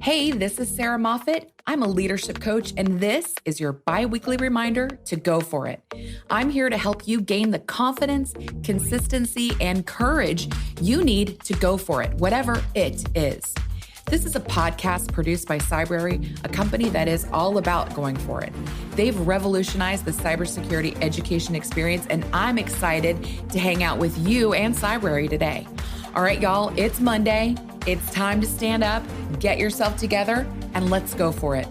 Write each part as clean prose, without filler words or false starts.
Hey, this is Sarah Moffat. I'm a leadership coach, and this is your bi-weekly reminder to go for it. I'm here to help you gain the confidence, consistency, and courage you need to go for it, whatever it is. This is a podcast produced by Cybrary, a company that is all about going for it. They've revolutionized the cybersecurity education experience, and I'm excited to hang out with you and Cybrary today. All right, y'all, it's Monday. It's time to stand up, get yourself together, and let's go for it.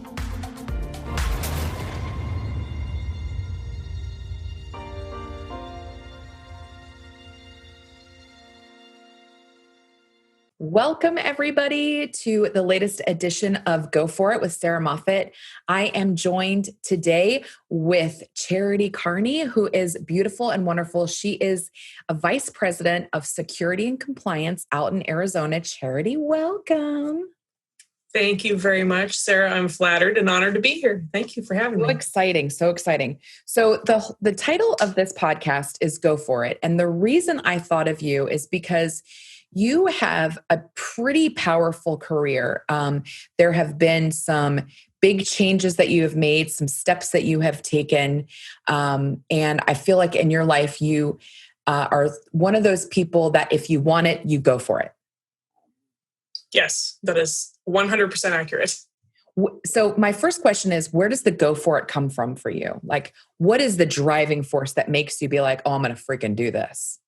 Welcome, everybody, to the latest edition of Go For It with Sarah Moffat. I am joined today with Charity Carney, who is beautiful and wonderful. She is a vice president of security and compliance out in Arizona. Charity, welcome. Thank you very much, Sarah. I'm flattered and honored to be here. Thank you for having me. So exciting. So exciting. So the title of this podcast is Go For It. And the reason I thought of you is because you have a pretty powerful career. There have been some big changes that you have made, some steps that you have taken. And I feel like in your life, you are one of those people that if you want it, you go for it. Yes, that is 100% accurate. So my first question is, where does the go for it come from for you? Like, what is the driving force that makes you be like, oh, I'm going to freaking do this?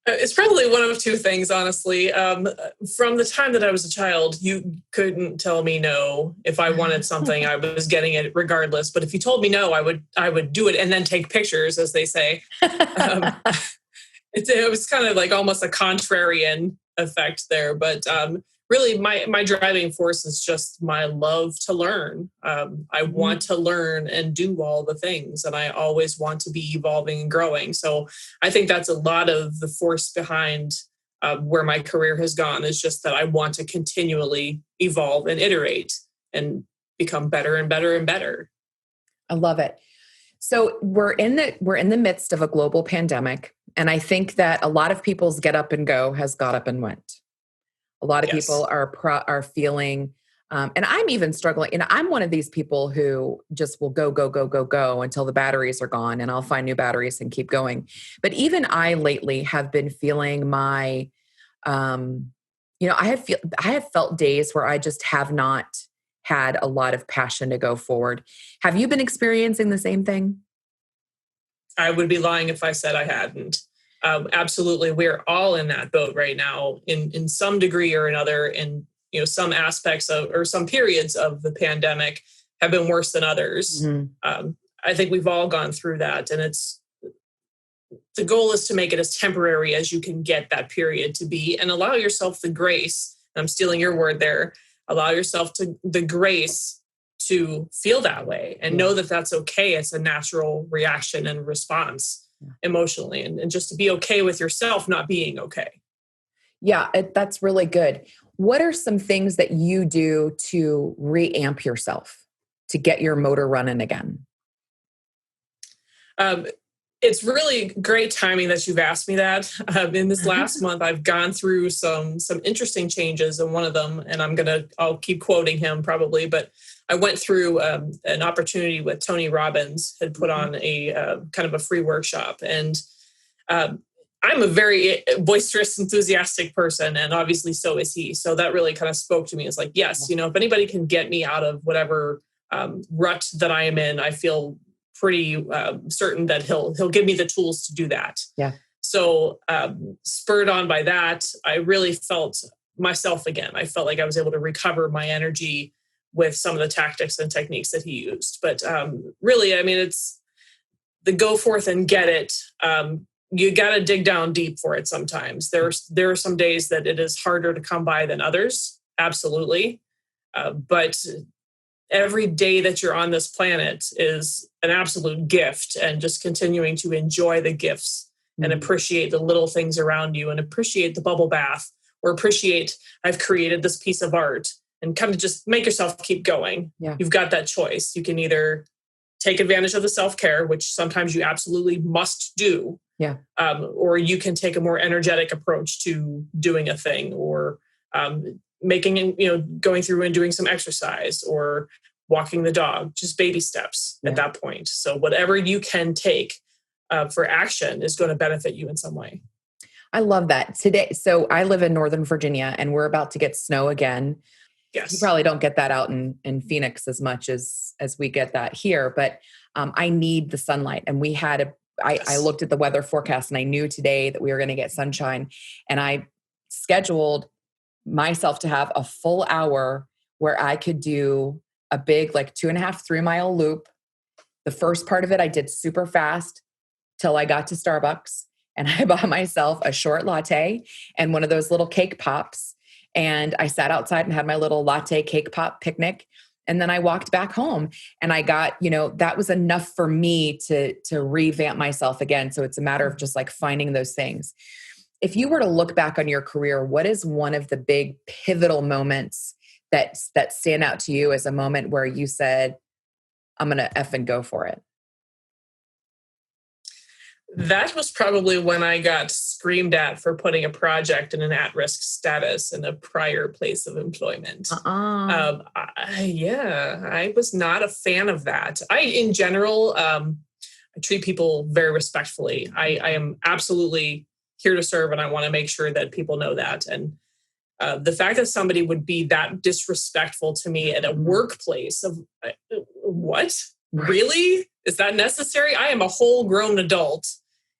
It's probably one of two things, honestly. From the time that I was a child, you couldn't tell me no. If I wanted something, I was getting it regardless. But if you told me no, I would do it and then take pictures, as they say. It was kind of like almost a contrarian effect there. But really, my driving force is just my love to learn. I want to learn and do all the things, and I always want to be evolving and growing. So I think that's a lot of the force behind where my career has gone, is just that I want to continually evolve and iterate and become better and better and better. I love it. So we're in the midst of a global pandemic, and I think that a lot of people's get up and go has got up and went. A lot of people are feeling, and I'm even struggling. And I'm one of these people who just will go until the batteries are gone, and I'll find new batteries and keep going. But even I lately have been feeling my, I have felt days where I just have not had a lot of passion to go forward. Have you been experiencing the same thing? I would be lying if I said I hadn't. Absolutely. We're all in that boat right now in some degree or another. And, some aspects of, or some periods of the pandemic have been worse than others. Mm-hmm. I think we've all gone through that. And the goal is to make it as temporary as you can get that period to be, and allow yourself the grace. I'm stealing your word there. Allow yourself the grace to feel that way and know that that's okay. It's a natural reaction and response emotionally, and just to be okay with yourself not being okay. Yeah, that's really good. What are some things that you do to reamp yourself, to get your motor running again? It's really great timing that you've asked me that. In this last month, I've gone through some interesting changes, and one of them, and I'll keep quoting him probably, but I went through an opportunity with Tony Robbins, had put on a kind of a free workshop. And I'm a very boisterous, enthusiastic person, and obviously so is he. So that really kind of spoke to me. It's like, yes, if anybody can get me out of whatever rut that I am in, I feel pretty certain that he'll give me the tools to do that. Yeah. So spurred on by that, I really felt myself again. I felt like I was able to recover my energy with some of the tactics and techniques that he used. But really, I mean, it's the go forth and get it. You got to dig down deep for it sometimes. There are some days that it is harder to come by than others. Absolutely. But every day that you're on this planet is an absolute gift, and just continuing to enjoy the gifts and appreciate the little things around you, and appreciate the bubble bath, or appreciate I've created this piece of art, and kind of just make yourself keep going. Yeah. You've got that choice. You can either take advantage of the self-care, which sometimes you absolutely must do. Yeah. Or you can take a more energetic approach to doing a thing, or going through and doing some exercise or walking the dog, just baby steps at that point. So whatever you can take for action is going to benefit you in some way. I love that. Today, so I live in Northern Virginia and we're about to get snow again. Yes. You probably don't get that out in Phoenix as much as we get that here, but I need the sunlight. And I looked at the weather forecast and I knew today that we were going to get sunshine, and I scheduled myself to have a full hour where I could do a big, like 2.5, 3 mile loop. The first part of it, I did super fast till I got to Starbucks, and I bought myself a short latte and one of those little cake pops. And I sat outside and had my little latte cake pop picnic. And then I walked back home, and I got, that was enough for me to revamp myself again. So it's a matter of just like finding those things. If you were to look back on your career, what is one of the big pivotal moments that stand out to you as a moment where you said, I'm going to effing go for it? That was probably when I got screamed at for putting a project in an at-risk status in a prior place of employment. I was not a fan of that. In general, I treat people very respectfully. I am absolutely here to serve, and I want to make sure that people know that. And the fact that somebody would be that disrespectful to me at a workplace of what? Really? Is that necessary? I am a whole grown adult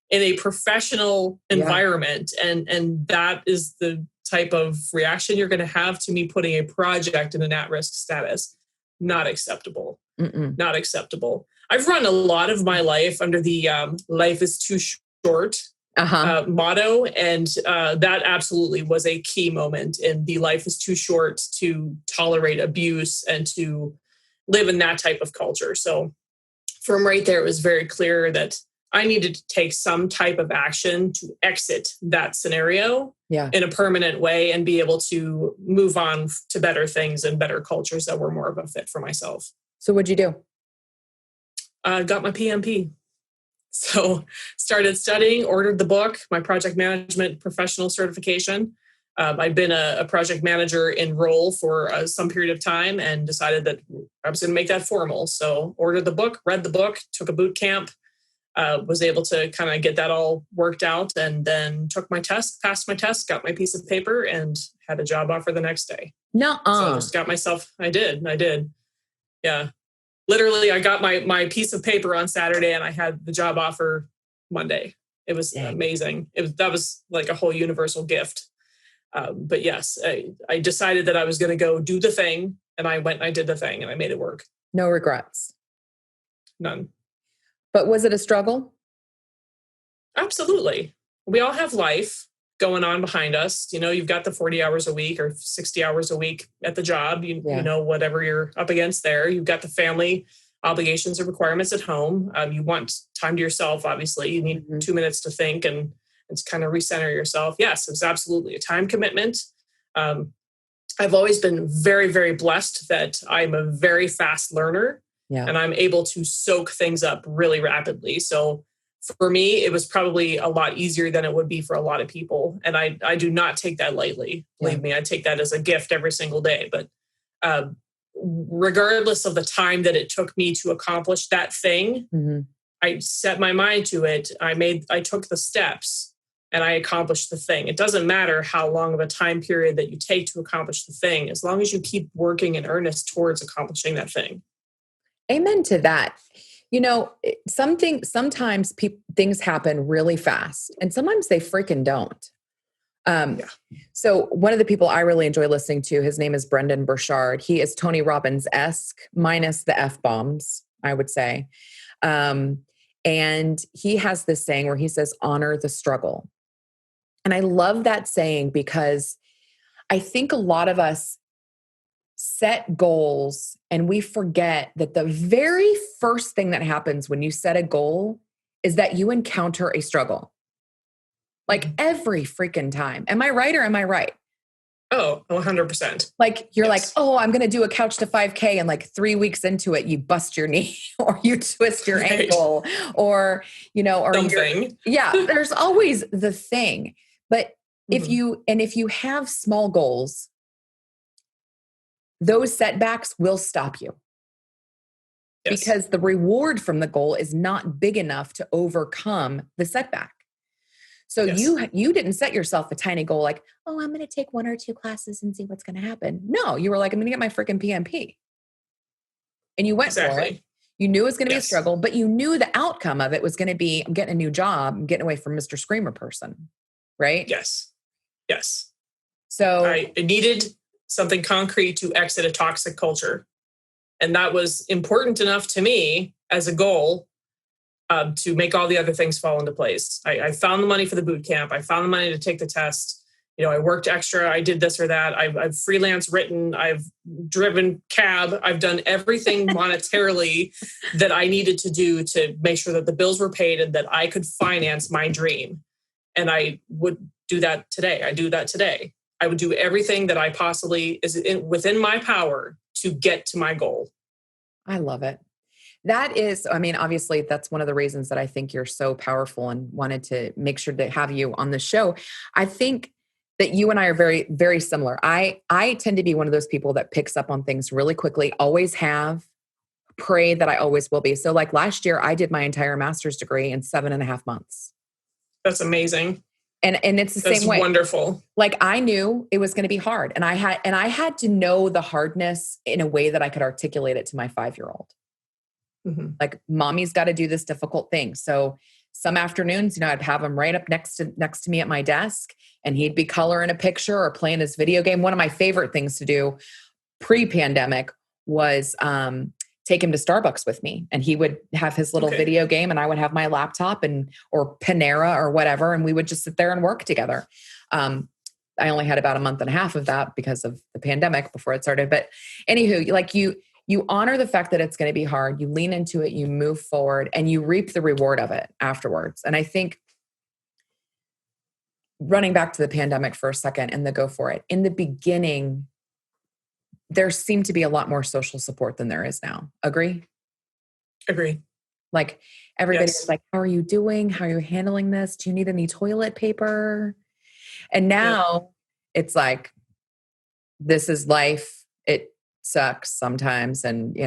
in a professional environment. And that is the type of reaction you're going to have to me putting a project in an at-risk status. Not acceptable. Not acceptable. I've run a lot of my life under the life is too short motto. And that absolutely was a key moment in the life is too short to tolerate abuse and to live in that type of culture. So from right there, it was very clear that I needed to take some type of action to exit that scenario in a permanent way and be able to move on to better things and better cultures that were more of a fit for myself. So what'd you do? Got my PMP. So started studying, ordered the book, my project management professional certification. I'd been a project manager in role for some period of time and decided that I was going to make that formal. So ordered the book, read the book, took a boot camp, was able to kind of get that all worked out, and then took my test, passed my test, got my piece of paper, and had a job offer the next day. So I just got myself, I did. Yeah. Literally, I got my piece of paper on Saturday and I had the job offer Monday. It was amazing. That was like a whole universal gift. But yes, I decided that I was going to go do the thing, and I went and I did the thing and I made it work. No regrets? None. But was it a struggle? Absolutely. We all have life going on behind us. You've got the 40 hours a week or 60 hours a week at the job, you know, whatever you're up against there. You've got the family obligations or requirements at home. You want time to yourself, obviously. You need 2 minutes to think and to kind of recenter yourself. Yes, it's absolutely a time commitment. I've always been very, very blessed that I'm a very fast learner and I'm able to soak things up really rapidly. So for me, it was probably a lot easier than it would be for a lot of people. And I do not take that lightly. Believe me, I take that as a gift every single day. But regardless of the time that it took me to accomplish that thing, I set my mind to it. I took the steps and I accomplished the thing. It doesn't matter how long of a time period that you take to accomplish the thing, as long as you keep working in earnest towards accomplishing that thing. Amen to that. Sometimes things happen really fast, and sometimes they freaking don't. So one of the people I really enjoy listening to, his name is Brendan Burchard. He is Tony Robbins-esque minus the F-bombs, I would say. And he has this saying where he says, honor the struggle. And I love that saying because I think a lot of us set goals and we forget that the very first thing that happens when you set a goal is that you encounter a struggle. Like every freaking time. Am I right or am I right? Oh, 100%. Like you're like, oh, I'm going to do a couch to 5K. And like 3 weeks into it, you bust your knee or you twist your ankle or, or something. There's always the thing. But if you have small goals those setbacks will stop you. Yes. Because the reward from the goal is not big enough to overcome the setback. So Yes. you didn't set yourself a tiny goal like, oh, I'm going to take 1 or 2 classes and see what's going to happen. No, you were like, I'm going to get my freaking PMP. And you went for it. You knew it was going to be a struggle, but you knew the outcome of it was going to be, I'm getting a new job. I'm getting away from Mr. Screamer person. Right? Yes. Yes. So I needed something concrete to exit a toxic culture. And that was important enough to me as a goal to make all the other things fall into place. I found the money for the boot camp. I found the money to take the test. I worked extra. I did this or that. I've freelance written. I've driven cab. I've done everything monetarily that I needed to do to make sure that the bills were paid and that I could finance my dream. And I would do that today. I do that today. I would do everything that I possibly is within my power to get to my goal. I love it. That is, obviously that's one of the reasons that I think you're so powerful and wanted to make sure to have you on the show. I think that you and I are very, very similar. I tend to be one of those people that picks up on things really quickly, always have, pray that I always will be. So like last year, I did my entire master's degree in 7.5 months. That's amazing. And it's the same way. Wonderful. Like I knew it was going to be hard. And I had to know the hardness in a way that I could articulate it to my 5-year-old. Mm-hmm. Like mommy's got to do this difficult thing. So some afternoons, I'd have him right up next to me at my desk and he'd be coloring a picture or playing his video game. One of my favorite things to do pre-pandemic was take him to Starbucks with me, and he would have his little video game and I would have my laptop or Panera or whatever. And we would just sit there and work together. I only had about 1.5 months of that because of the pandemic before it started. But anywho, like you honor the fact that it's going to be hard. You lean into it, you move forward, and you reap the reward of it afterwards. And I think running back to the pandemic for a second and the go for it, in the beginning, there seemed to be a lot more social support than there is now. Agree? Agree. Like everybody was like, how are you doing? How are you handling this? Do you need any toilet paper? And now it's like, this is life. It sucks sometimes. And,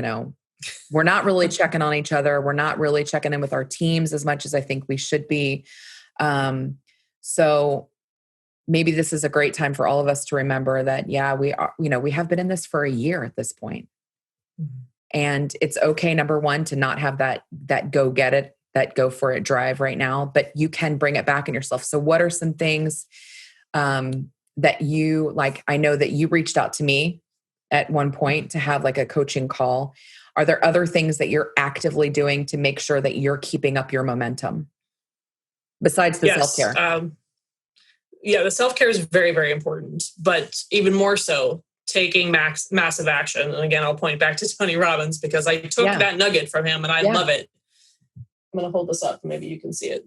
we're not really checking on each other. We're not really checking in with our teams as much as I think we should be. So maybe this is a great time for all of us to remember that, we are, we have been in this for a year at this point. Mm-hmm. And it's okay, number one, to not have that go get it, that go for it drive right now, but you can bring it back in yourself. So what are some things that you like? I know that you reached out to me at one point to have like a coaching call. Are there other things that you're actively doing to make sure that you're keeping up your momentum besides the self-care? The self-care is very, very important, but even more so, taking massive action. And again, I'll point back to Tony Robbins because I took that nugget from him and I love it. I'm going to hold this up. Maybe you can see it.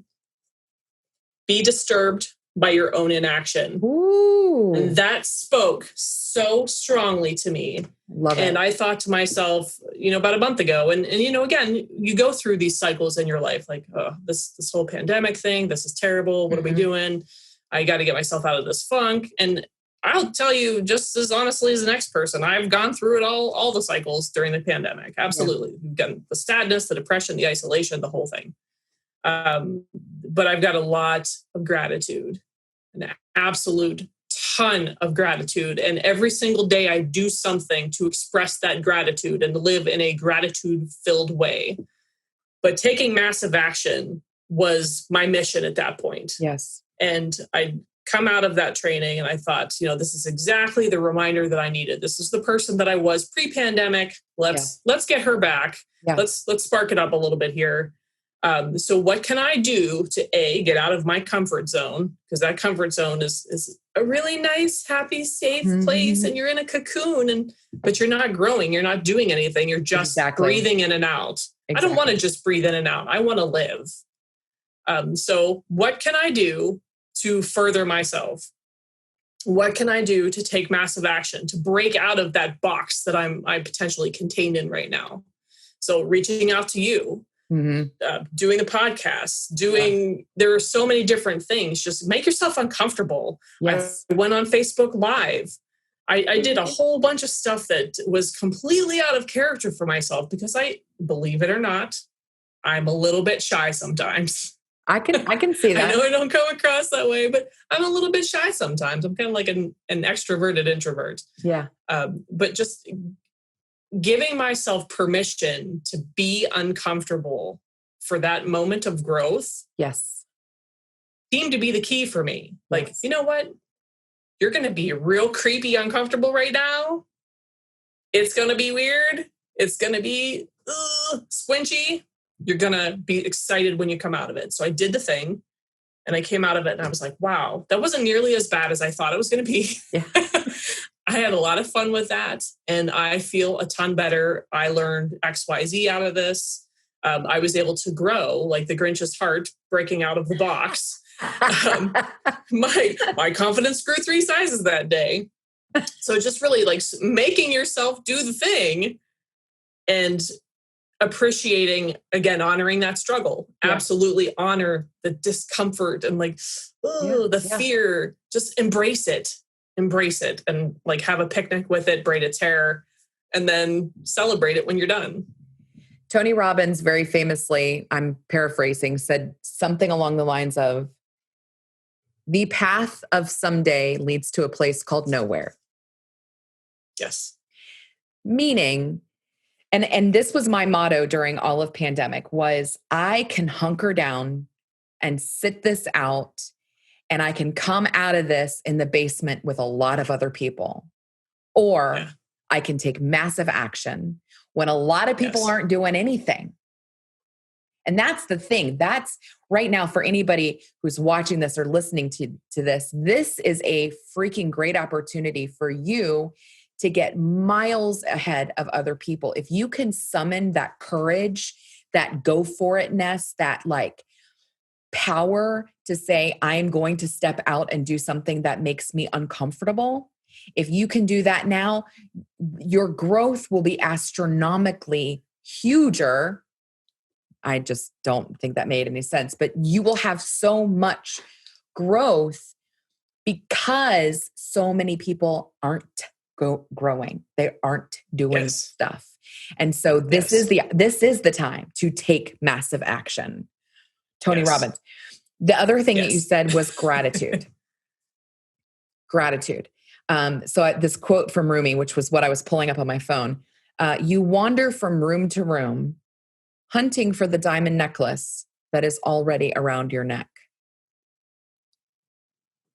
Be disturbed by your own inaction. Ooh. And that spoke so strongly to me. Love it. And I thought to myself, about a month ago, and again, you go through these cycles in your life, like, oh, this whole pandemic thing, this is terrible. What are we doing? I got to get myself out of this funk. And I'll tell you, just as honestly as the next person, I've gone through it all the cycles during the pandemic. Absolutely. Yeah. We've gotten the sadness, the depression, the isolation, the whole thing. But I've got a lot of gratitude, an absolute ton of gratitude. And every single day I do something to express that gratitude and live in a gratitude-filled way. But taking massive action was my mission at that point. Yes. And I come out of that training and I thought, this is exactly the reminder that I needed. This is the person that I was pre-pandemic. Let's get her back. Yeah. Let's spark it up a little bit here. So what can I do to get out of my comfort zone? Because that comfort zone is a really nice, happy, safe place. And you're in a cocoon but you're not growing. You're not doing anything. You're just breathing in and out. Exactly. I don't want to just breathe in and out. I want to live. So what can I do to further myself? What can I do to take massive action, to break out of that box that I'm potentially contained in right now? So reaching out to you, doing a podcast, there are so many different things. Just make yourself uncomfortable. Yes. I went on Facebook Live. I did a whole bunch of stuff that was completely out of character for myself because believe it or not, I'm a little bit shy sometimes. I can see that. I know I don't come across that way, but I'm a little bit shy sometimes. I'm kind of like an extroverted introvert. Yeah. But just giving myself permission to be uncomfortable for that moment of growth. Yes. Seemed to be the key for me. Like, you know what? You're going to be real creepy, uncomfortable right now. It's going to be weird. It's going to be squinchy. You're going to be excited when you come out of it. So I did the thing and I came out of it and I was like, wow, that wasn't nearly as bad as I thought it was going to be. Yeah. I had a lot of fun with that and I feel a ton better. I learned XYZ out of this. I was able to grow like the Grinch's heart breaking out of the box. My confidence grew 3 sizes that day. So just really like making yourself do the thing and appreciating, again, honoring that struggle. Yeah. Absolutely honor the discomfort and like, fear. Just embrace it and like have a picnic with it, braid its hair, and then celebrate it when you're done. Tony Robbins very famously, I'm paraphrasing, said something along the lines of, the path of someday leads to a place called nowhere. Yes. Meaning, and this was my motto during all of pandemic, was I can hunker down and sit this out and I can come out of this in the basement with a lot of other people. Or I can take massive action when a lot of people aren't doing anything. And that's the thing. That's right now for anybody who's watching this or listening to this. This is a freaking great opportunity for you to get miles ahead of other people. If you can summon that courage, that go for itness, that like power to say, I am going to step out and do something that makes me uncomfortable. If you can do that now, your growth will be astronomically huger. I just don't think that made any sense, but you will have so much growth because so many people aren't growing. They aren't doing stuff. And so this is the time to take massive action. Tony Robbins. The other thing that you said was gratitude. Gratitude. So this quote from Rumi, which was what I was pulling up on my phone. You wander from room to room, hunting for the diamond necklace that is already around your neck.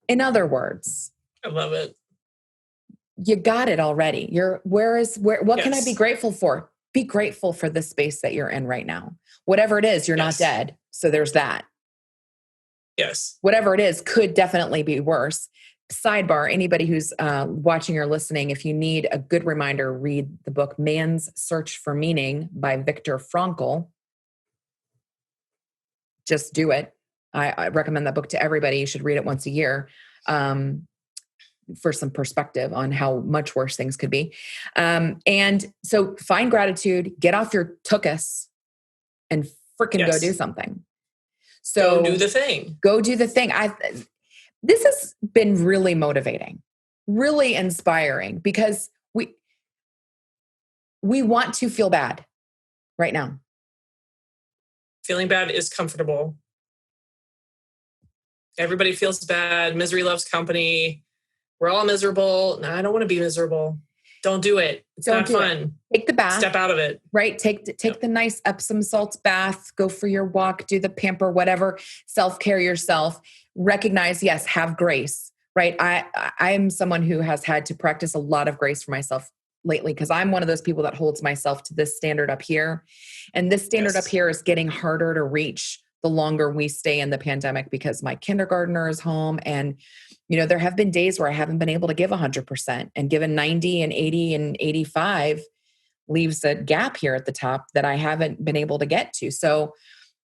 In other words, I love it. You got it already. What can I be grateful for? Be grateful for the space that you're in right now. Whatever it is, you're not dead. So there's that. Yes. Whatever it is could definitely be worse. Sidebar, anybody who's watching or listening, if you need a good reminder, read the book Man's Search for Meaning by Viktor Frankl. Just do it. I recommend that book to everybody. You should read it once a year for some perspective on how much worse things could be. And so find gratitude, get off your tuchus and freaking go do something. So go do the thing. Go do the thing. This has been really motivating, really inspiring because we want to feel bad right now. Feeling bad is comfortable. Everybody feels bad. Misery loves company. We're all miserable. No, I don't want to be miserable. Don't do it. It's not fun. Take the bath. Step out of it. Right. Take the nice Epsom salts bath. Go for your walk. Do the pamper, whatever. Self-care yourself. Recognize, yes, have grace. Right. I am someone who has had to practice a lot of grace for myself lately because I'm one of those people that holds myself to this standard up here. And this standard up here is getting harder to reach the longer we stay in the pandemic because my kindergartner is home. And, there have been days where I haven't been able to give 100%, and given 90 and 80 and 85 leaves a gap here at the top that I haven't been able to get to. So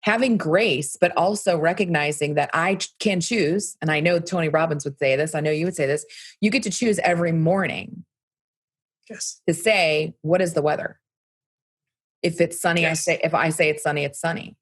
having grace, but also recognizing that I can choose. And I know Tony Robbins would say this. I know you would say this. You get to choose every morning to say, what is the weather? If it's sunny, if I say it's sunny, it's sunny.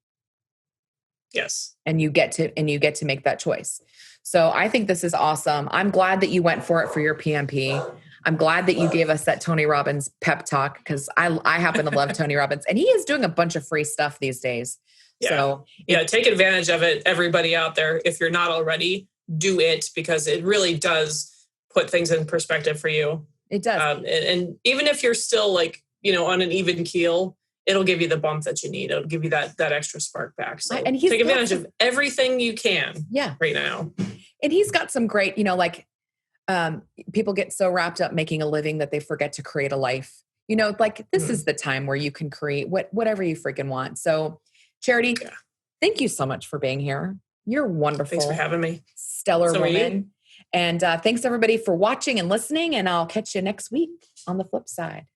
Yes. And you get to make that choice. So I think this is awesome. I'm glad that you went for it for your PMP. I'm glad that you gave us that Tony Robbins pep talk, because I happen to love Tony Robbins, and he is doing a bunch of free stuff these days. Yeah. So take advantage of it. Everybody out there, if you're not already, do it, because it really does put things in perspective for you. It does. And even if you're still like, on an even keel, it'll give you the bump that you need. It'll give you that extra spark back. So take advantage of everything you can right now. And he's got some great, people get so wrapped up making a living that they forget to create a life. This is the time where you can create whatever you freaking want. So Charity, thank you so much for being here. You're wonderful. Thanks for having me. Stellar woman. And thanks everybody for watching and listening. And I'll catch you next week on the flip side.